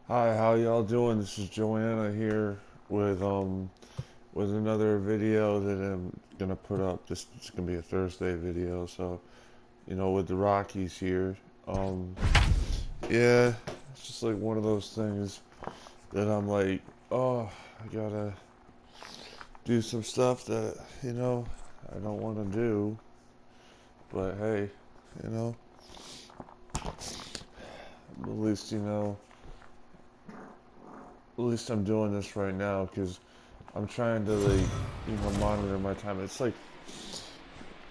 Hi, how y'all doing? This is Joanna here with with another video that I'm gonna put up. This is gonna be a Thursday video, so with the Rockies here. Um yeah, it's just like one of those things that I'm like, oh, I gotta do some stuff that, I don't wanna do, but hey, you know, at least at least I'm doing this right now because I'm trying to like, monitor my time. It's like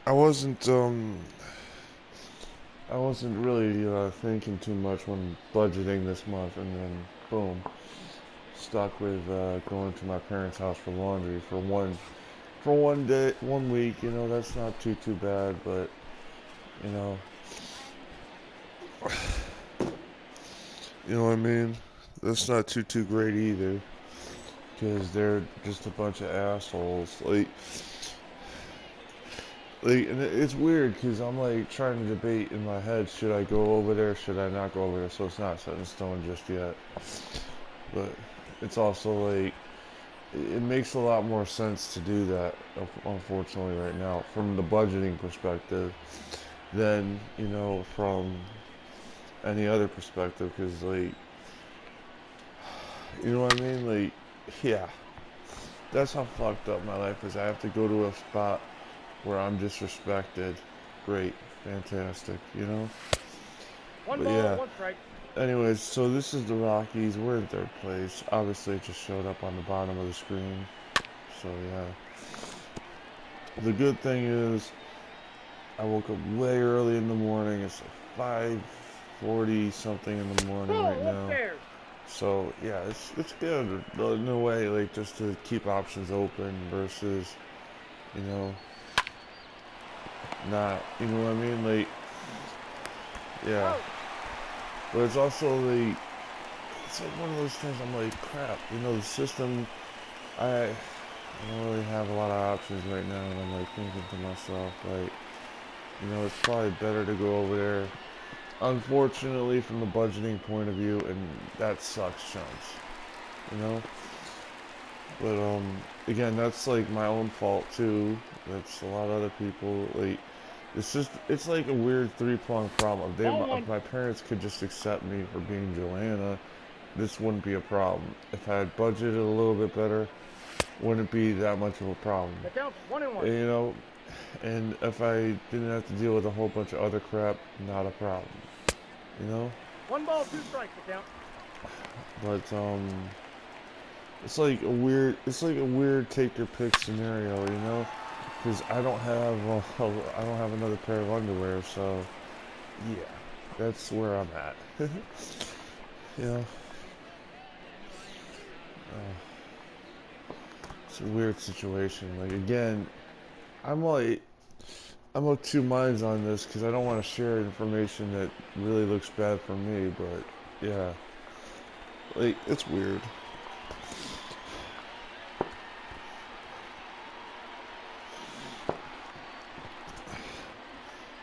I wasn't um I wasn't really thinking too much when budgeting this month, and then boom, stuck with going to my parents' house for laundry for one day, 1 week. That's not too bad, but you know, you know what I mean. That's not too great either, because they're just a bunch of assholes. And it's weird because I'm like trying to debate in my head, should I go over there, should I not go over there? So it's not set in stone just yet. But it's also like, it makes a lot more sense to do that, unfortunately, right now, from the budgeting perspective, than, from any other perspective. Because, like, you know what I mean? Like, yeah, that's how fucked up my life is. I have to go to a spot where I'm disrespected. Great, fantastic. One But ball, yeah. one strike. Anyways, so this is the Rockies. We're in third place. Obviously, it just showed up on the bottom of the screen. So yeah. The good thing is, I woke up way early in the morning. It's like 5:40 something in the morning right Ball, now. upstairs. So yeah, it's good in a way, like just to keep options open versus, you know, not. You know what I mean? Like, yeah. Out. But it's also like, it's like one of those things. I'm like, crap. The system. I don't really have a lot of options right now, and I'm like thinking to myself, like, it's probably better to go over there. Unfortunately, from the budgeting point of view, and that sucks chunks, you know. But again, that's like my own fault too. That's a lot of other people. Like, it's like a weird three-pronged problem. Ball If one. my parents could just accept me for being Joanna, this wouldn't be a problem. If I had budgeted a little bit better, wouldn't be that much of a problem. The count's 1-1. You know, and if I didn't have to deal with a whole bunch of other crap, not a problem. You know, One ball, two strikes. The count. but it's like a weird take your pick scenario. Because I don't have another pair of underwear, so yeah, that's where I'm at. you know, it's a weird situation. Like, again, I'm like I'm of two minds on this because I don't want to share information that really looks bad for me, but yeah, like, it's weird.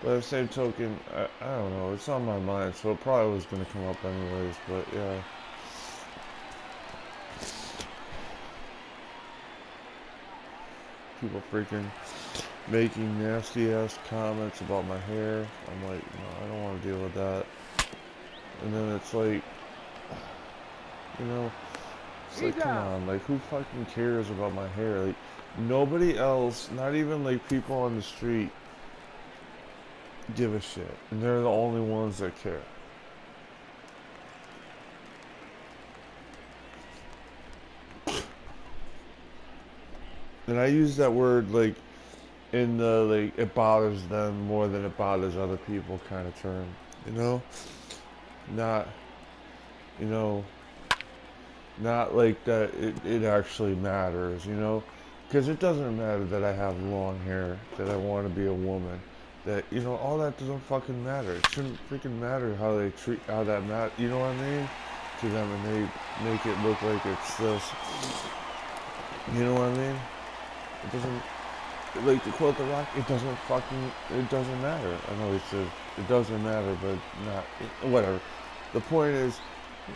But at the same token, I don't know, it's on my mind, so it probably was going to come up anyways, but yeah. People freaking making nasty ass comments about my hair. I'm like, no, I don't want to deal with that. And then it's like, you know, it's He's like, come out. on, like, who fucking cares about my hair? Like, nobody else, not even like people on the street, give a shit. And they're the only ones that care. And I use that word like in the, like, it bothers them more than it bothers other people kind of term. You know? Not, you know, not like that it actually matters. Because it doesn't matter that I have long hair, that I want to be a woman, that, all that doesn't fucking matter. It shouldn't freaking matter how they treat, how that matter, you know what I mean? To them, and they make it look like it's this. You know what I mean? It doesn't, like, to quote The Rock, it doesn't matter. I know he said, it doesn't matter, but not, whatever. The point is,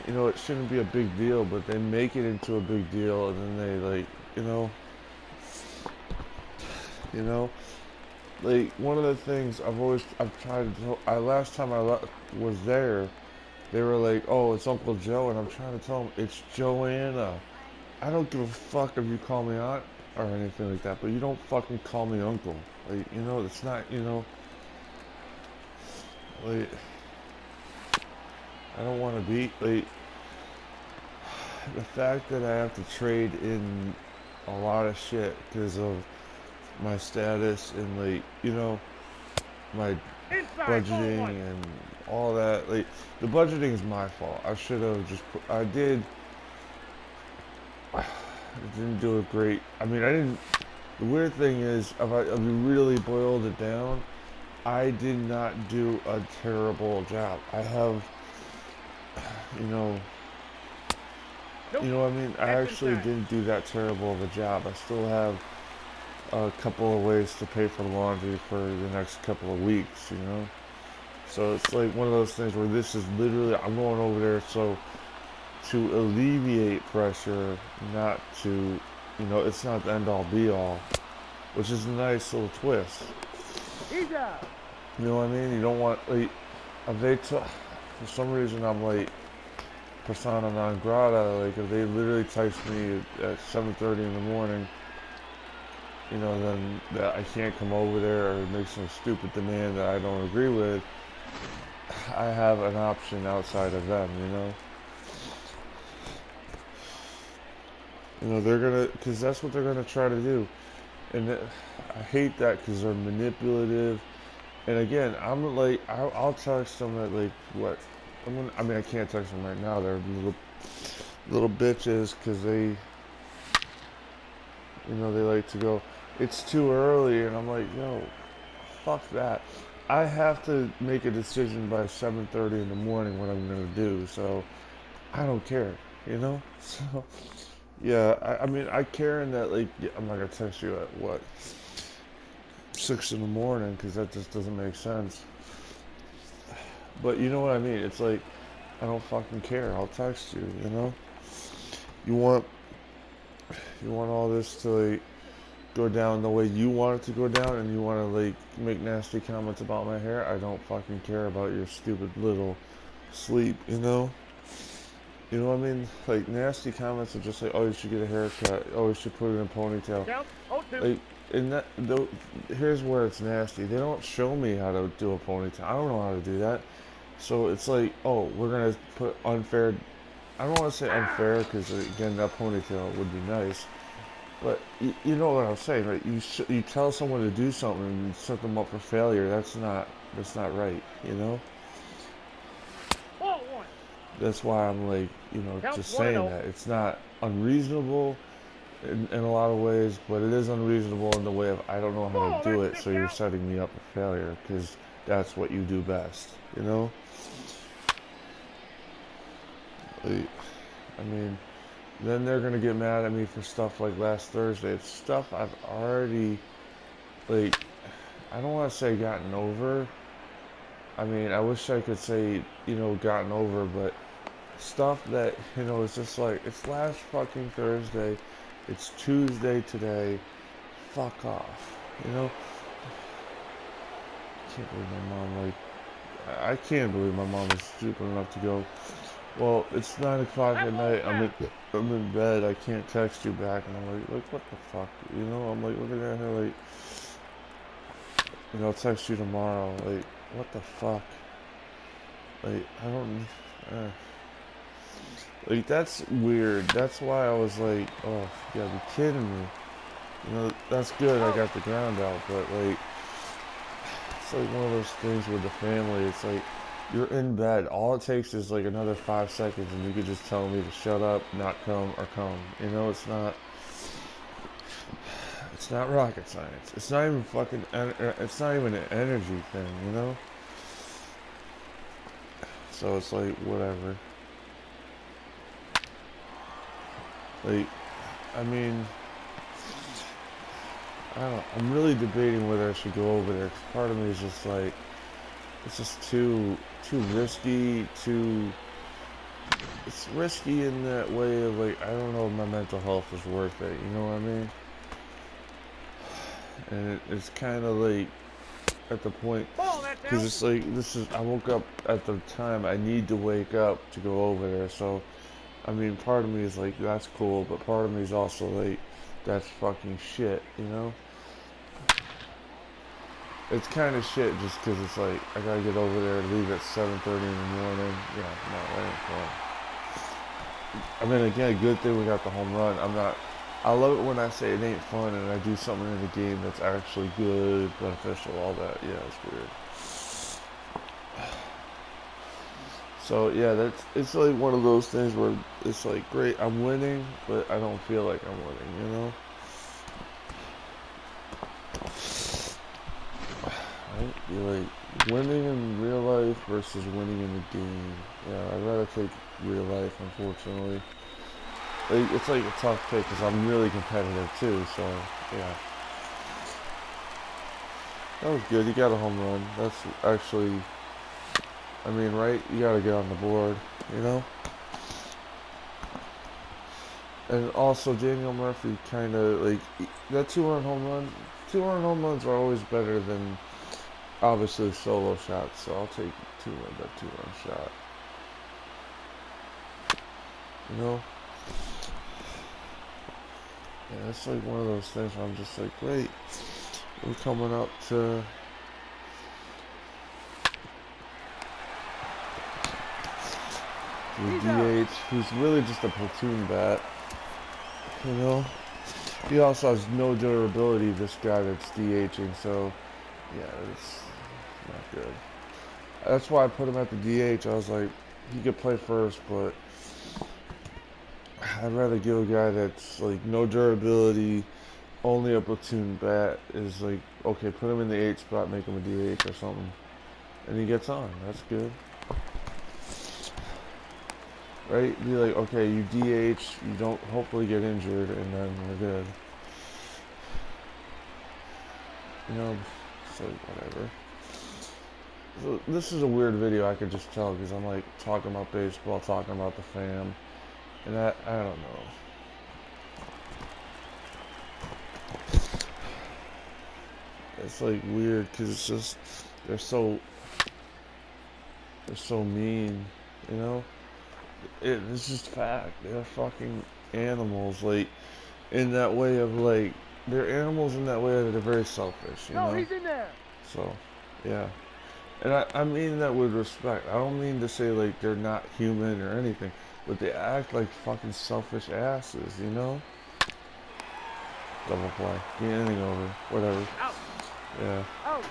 you know, it shouldn't be a big deal, but they make it into a big deal, and then they like, you know, you know, like one of the things I've tried to, I last time was there, they were like, oh, it's Uncle Joe, and I'm trying to tell them it's Joanna. I don't give a fuck if you call me aunt or anything like that, but you don't fucking call me uncle. Like, you know, it's not, you know, like, I don't want to be, like, the fact that I have to trade in a lot of shit because of my status and, like, you know, my Inside, ball budgeting one. and all that. Like, the budgeting is my fault. I should have just put, I didn't do it great. I mean, I didn't, the weird thing is, if you really boiled it down, I did not do a terrible job. I have, you know, Nope. you know what I mean? I That's actually inside. didn't do that terrible of a job. I still have a couple of ways to pay for laundry for the next couple of weeks, you know? So it's like one of those things where this is literally, I'm going over there so to alleviate pressure, not to, you know, it's not the end all be all, which is a nice little twist. He's out. You know what I mean? You don't want, like, if they took, for some reason I'm like persona non grata, like if they literally text me at 7:30 in the morning, you know, then that I can't come over there or make some stupid demand that I don't agree with, I have an option outside of them, you know? You know, they're gonna, because that's what they're gonna try to do. And I hate that because they're manipulative. And again, I'm like, I'll text them at like, what? I mean, I can't text them right now. They're little bitches because they, you know, they like to go, it's too early. And I'm like, yo, fuck that. I have to make a decision by 7:30 in the morning what I'm gonna do. So I don't care, you know. So yeah, I mean, I care in that like I'm not gonna text you at what 6 in the morning because that just doesn't make sense. But you know what I mean? It's like I don't fucking care. I'll text you. You know. You want all this to like go down the way you want it to go down, and you want to like make nasty comments about my hair. I don't fucking care about your stupid little sleep. You know. You know what I mean? Like nasty comments are just like, oh, you should get a haircut. Oh, you should put it in a ponytail. Count. 0-2. Like, and that, here's where it's nasty. They don't show me how to do a ponytail. I don't know how to do that. So it's like, oh, we're gonna put unfair. I don't want to say unfair because again, that ponytail would be nice. But you know what I'm saying, right? You tell someone to do something and set them up for failure. That's not right. You know. Ball one. That's why I'm like, you know, Count just 1 and saying 0. that it's not unreasonable in a lot of ways, but it is unreasonable in the way of I don't know how to Ball. do That's it, the so you're count. setting me up for failure because that's what you do best, you know? Like, I mean, then they're gonna get mad at me for stuff like last Thursday. It's stuff I've already, like, I don't want to say gotten over. I mean, I wish I could say, you know, gotten over, but stuff that, you know, it's just like, it's last fucking Thursday, it's Tuesday today, fuck off, you know? Can't believe my mom, like, I can't believe my mom is stupid enough to go, well, it's 9 o'clock That at ball's night, out. I'm in bed, I can't text you back, and I'm like, what the fuck, you know? I'm like looking at her like, you know, I'll text you tomorrow, like, what the fuck? Like, I don't, uh, like, that's weird. That's why I was like, oh, you gotta be kidding me. You know, that's good. I Out. got the ground out, but like, it's like one of those things with the family. It's like you're in bed. All it takes is like another 5 seconds, and you could just tell me to shut up, not come, or come. You know, it's not rocket science. It's not even fucking. It's not even an energy thing. You know. So it's like whatever. Like, I mean, I don't know. I'm really debating whether I should go over there. 'Cause part of me is just like, it's just too risky, too it's risky in that way of like, I don't know if my mental health is worth it, you know what I mean? And it's kind of like at the point, Ball, that's because out. it's like, I woke up at the time I need to wake up to go over there, so I mean, part of me is like, that's cool, but part of me is also like, that's fucking shit, you know? It's kind of shit just because it's like, I gotta get over there and leave at 7:30 in the morning. Yeah, no, that ain't fun. I mean, again, good thing we got the home run. I love it when I say it ain't fun and I do something in the game that's actually good, beneficial, all that. Yeah, it's weird. So yeah, it's like one of those things where it's like, great, I'm winning, but I don't feel like I'm winning, you know? Right? You're like winning in real life versus winning in the game. Yeah, I'd rather take real life, unfortunately. Like, it's like a tough pick because I'm really competitive too. So yeah, that was good. You got a home run. That's actually, I mean, right? You got to get on the board, you know. And also, Daniel Murphy kind of like that 2-run home run. 2-run home runs are always better than obviously solo shots. So I'll take that 2-run shot. You know. Yeah, it's like one of those things where I'm just like, great, we're coming up to the He's out. DH, who's really just a platoon bat, you know? He also has no durability, this guy that's DHing, so yeah, it's not good. That's why I put him at the DH. I was like, he could play first, but I'd rather give a guy that's like no durability, only a platoon bat is like, okay, put him in the H spot, make him a DH or something. And he gets on. That's good. Right? Be like, okay, you DH, you don't hopefully get injured, and then we're good. You know, it's like, whatever. So this is a weird video, I could just tell, because I'm like talking about baseball, talking about the fam, and I don't know. It's like weird, because it's just, they're so, they're so mean, you know? It's just fact. They're fucking animals, like, in that way of like, they're animals in that way that they're very selfish, you No, know? he's in there. So, yeah. And I mean that with respect. I don't mean to say like they're not human or anything, but they act like fucking selfish asses, you know? Double play. Get anything over. Whatever. Out. Yeah. Out.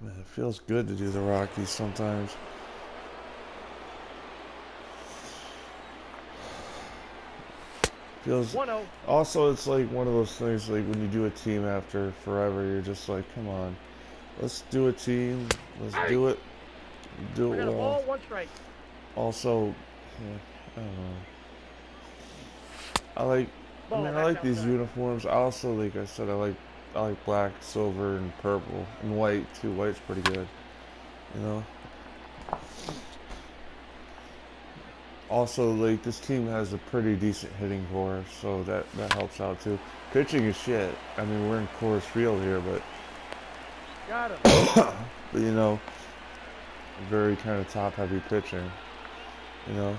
Man, it feels good to do the Rockies sometimes. Feels 1-0. also it's like one of those things like when you do a team after forever, you're just like, come on. Let's do a team. Let's Hey. do it. Do I it got a well. ball, 1 strike. Also, yeah, I don't know. I like, I Ball, mean, I that's like these outside. uniforms. I also, like I said, I like black, silver, and purple, and white too. White's pretty good, you know. Also, like this team has a pretty decent hitting core, so that helps out too. Pitching is shit. I mean, we're in Coors Field here, Got him. but you know, very kind of top-heavy pitching. You know,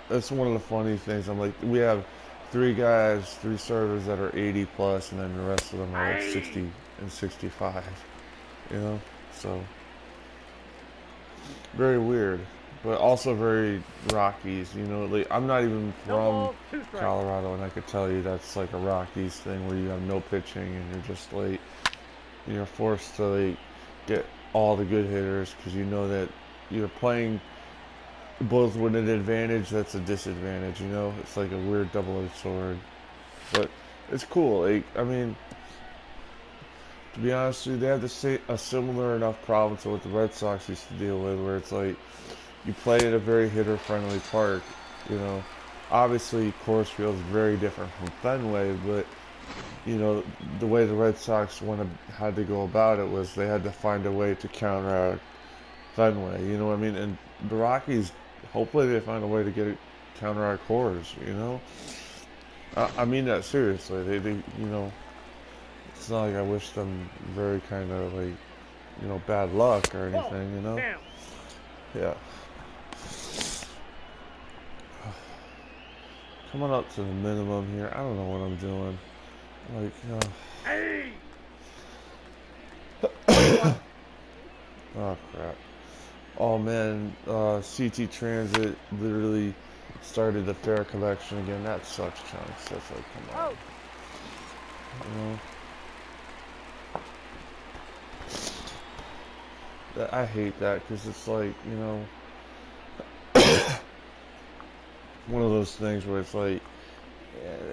that's one of the funny things. I'm like, we have three guys, three starters that are 80 plus, and then the rest of them are like Hey. 60 and 65. You know, so very weird, but also very Rockies. You know, like I'm not even No from balls, 2 strikes. Colorado, and I could tell you that's like a Rockies thing where you have no pitching and you're just like you're forced to like get all the good hitters because you know that you're playing both with an advantage that's a disadvantage. You know, it's like a weird double-edged sword, but it's cool. Like I mean, to be honest with you, they have a similar enough problem to what the Red Sox used to deal with, where it's like you play at a very hitter-friendly park. You know, obviously Coors Field is very different from Fenway, but you know, the way the Red Sox had to go about it was they had to find a way to counteract Fenway. You know what I mean? And the Rockies, hopefully, they find a way to get it counteract Coors. You know, I mean that seriously. They, you know, it's not like I wish them very kind of like, you know, bad luck or Ball. anything. You know, Down. yeah. Coming up to the minimum here. I don't know what I'm doing. Like, Hey. oh crap. Oh man, CT Transit literally started the fare collection again. That sucks, chunks. That's like, come on. Out. You know, I hate that because it's like, you know, one of those things where it's like,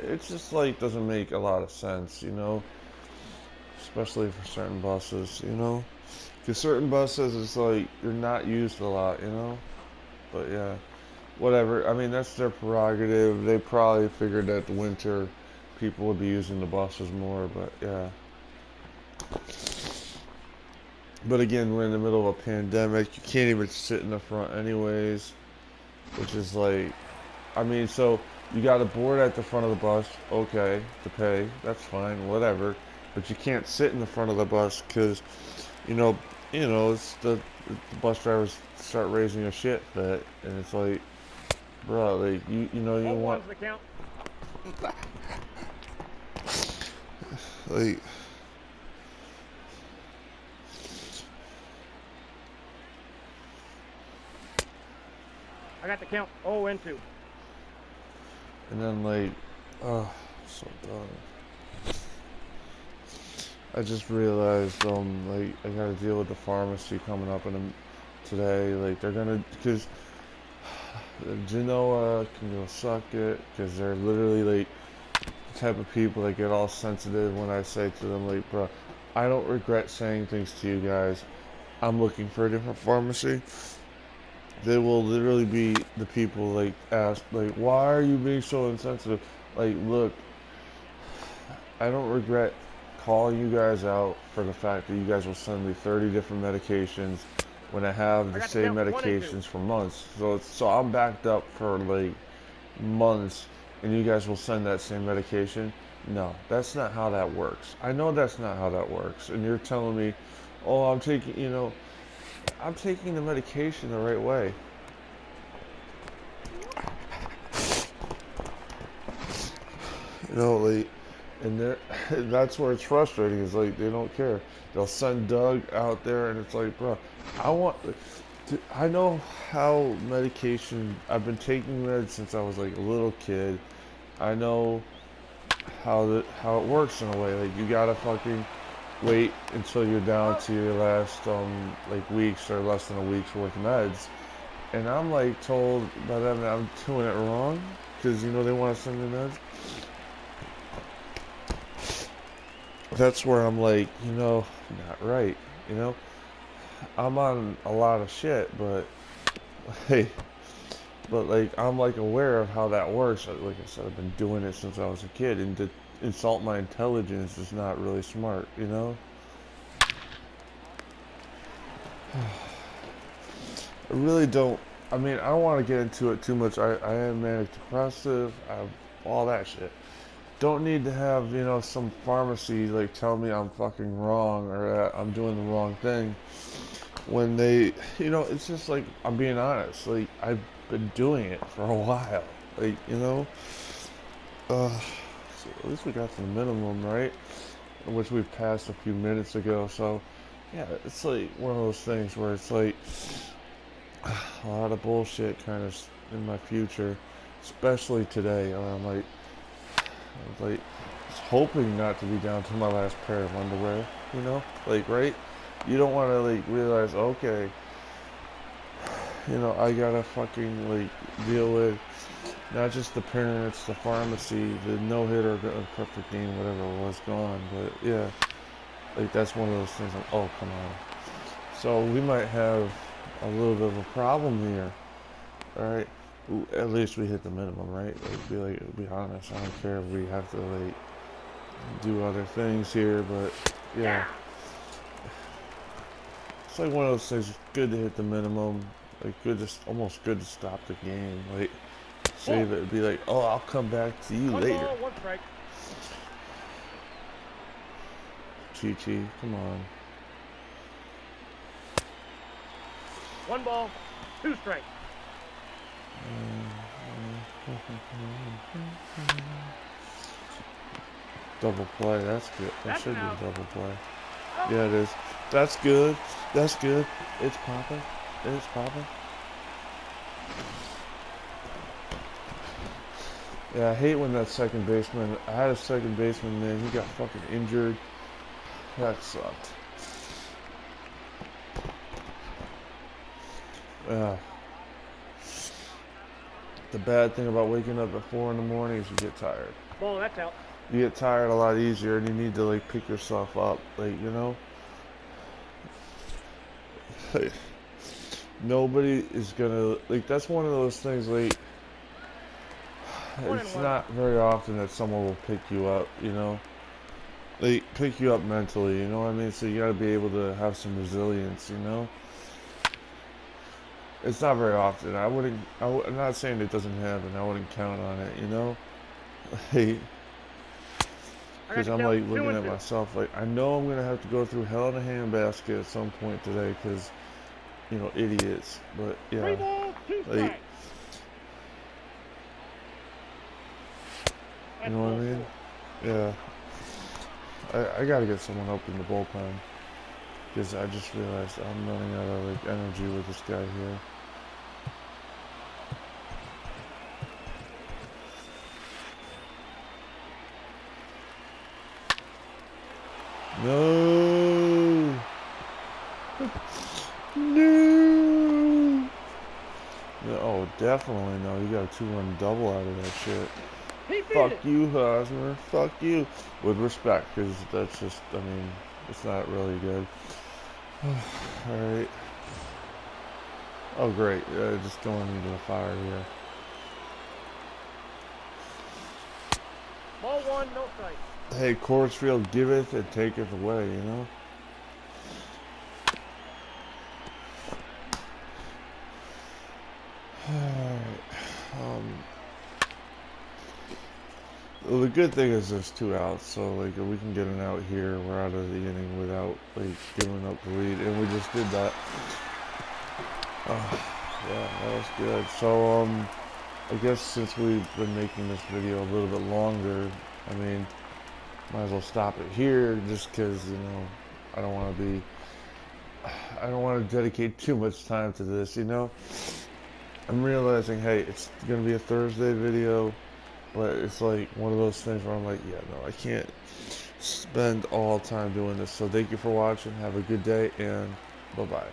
it's just like doesn't make a lot of sense, you know, especially for certain buses, you know, because certain buses it's like they're not used a lot, you know. But yeah, whatever. I mean, that's their prerogative. They probably figured that the winter people would be using the buses more, but yeah. But again, we're in the middle of a pandemic. You can't even sit in the front anyways, which is like, I mean, so you got a board at the front of the bus, okay, to pay, that's fine, whatever. But you can't sit in the front of the bus because, you know, it's the bus drivers start raising a shit fit, and it's like, bro, like you know you Ball want one's the count. like I got the count. 0-2. and then like, oh, so done. I just realized like I gotta deal with the pharmacy coming up today. Like they're gonna because Genoa can go suck it because they're literally like the type of people that get all sensitive when I say to them like, bro, I don't regret saying things to you guys. I'm looking for a different pharmacy. They will literally be the people like ask like, why are you being so insensitive? Like, look, I don't regret calling you guys out for the fact that you guys will send me 30 different medications when I have I the got the same count. 1-2. medications for months. So I'm backed up for like months, and you guys will send that same medication. No, that's not how that works. I know that's not how that works. And you're telling me, oh, I'm taking the medication the right way. You know, like, and that's where it's frustrating. Is like they don't care. They'll send Doug out there, and it's like, bro, I want. I know how medication. I've been taking meds since I was like a little kid. I know how it works in a way. Like you gotta fucking wait until you're down to your last like weeks or less than a week's worth of meds. And I'm like told by them that I'm doing it wrong because you know they want to send me meds. That's where I'm like, you know, not right. You know, I'm on a lot of shit, but hey, but like I'm like aware of how that works. Like I said, I've been doing it since I was a kid, and to insult my intelligence is not really smart. You know. I really don't. I mean, I don't want to get into it too much. I am manic depressive. I have all that shit. Don't need to have, you know, some pharmacy like tell me I'm fucking wrong or that I'm doing the wrong thing when they, you know, it's just like I'm being honest. Like I've been doing it for a while. Like, you know, so at least we got to the minimum, right? Which we've passed a few minutes ago. So, yeah, it's like one of those things where it's like a lot of bullshit kind of in my future, especially today. I was like, just hoping not to be down to my last pair of underwear, you know? Like, right? You don't want to, like, realize, okay, you know, I gotta fucking, like, deal with not just the parents, the pharmacy, the no-hitter, the perfect game, whatever it was gone, but yeah, like, that's one of those things, like, oh, come on. So we might have a little bit of a problem here, alright? At least we hit the minimum, right? Like, be honest. I don't care if we have to, like, do other things here, but yeah. It's like one of those things, it's good to hit the minimum, like good to, almost good to stop the game, like save it and be like, oh, I'll come back to you later. 1 ball, 1 strike. Chi-Chi, come on. 1 ball, 2 strikes. Double play, that's good. That That's should be an a out. double play. Yeah, it is. That's good. That's good. It's popping. It's popping. Yeah, I hate when that second baseman, I had a second baseman, man, he got fucking injured. That sucked. Yeah. The bad thing about waking up at 4 in the morning is you get tired. Ball, that's out. You get tired a lot easier, and you need to like pick yourself up, like, you know. Like, nobody is gonna, like, that's one of those things, like, it's 1-1. not very often that someone will pick you up, you know. They pick you up mentally, you know what I mean? So you gotta be able to have some resilience, you know. It's not very often. I'm not saying it doesn't happen. I wouldn't count on it, you know. Like, I got because the I'm count, like 2 looking and at 2. myself, like I know I'm gonna have to go through hell in a handbasket at some point today, because you know, idiots. But 3 yeah, balls, 2 like, strikes. you That's know what I ball mean? 4. Yeah. I gotta get someone up in the bullpen, because I just realized I'm running out of like energy with this guy here. No. No. No. Oh, definitely no. You got a 2-run double out of that shit. He beat Fuck it. you, Hosmer. Fuck you. With respect, because that's just, I mean, it's not really good. Alright. Oh, great. Just going into the fire here. Ball 1, no strike. Hey, Coors Field giveth and taketh away, you know? Alright. Well, the good thing is there's 2 outs, so like if we can get an out here, we're out of the inning without like giving up the lead, and we just did that. Oh, yeah, that was good. So I guess since we've been making this video a little bit longer, I mean, might as well stop it here, just because, you know, I don't want to be, I don't want to dedicate too much time to this, you know. I'm realizing, hey, it's gonna be a Thursday video. But it's like one of those things where I'm like, yeah, no, I can't spend all time doing this. So thank you for watching. Have a good day, and bye-bye.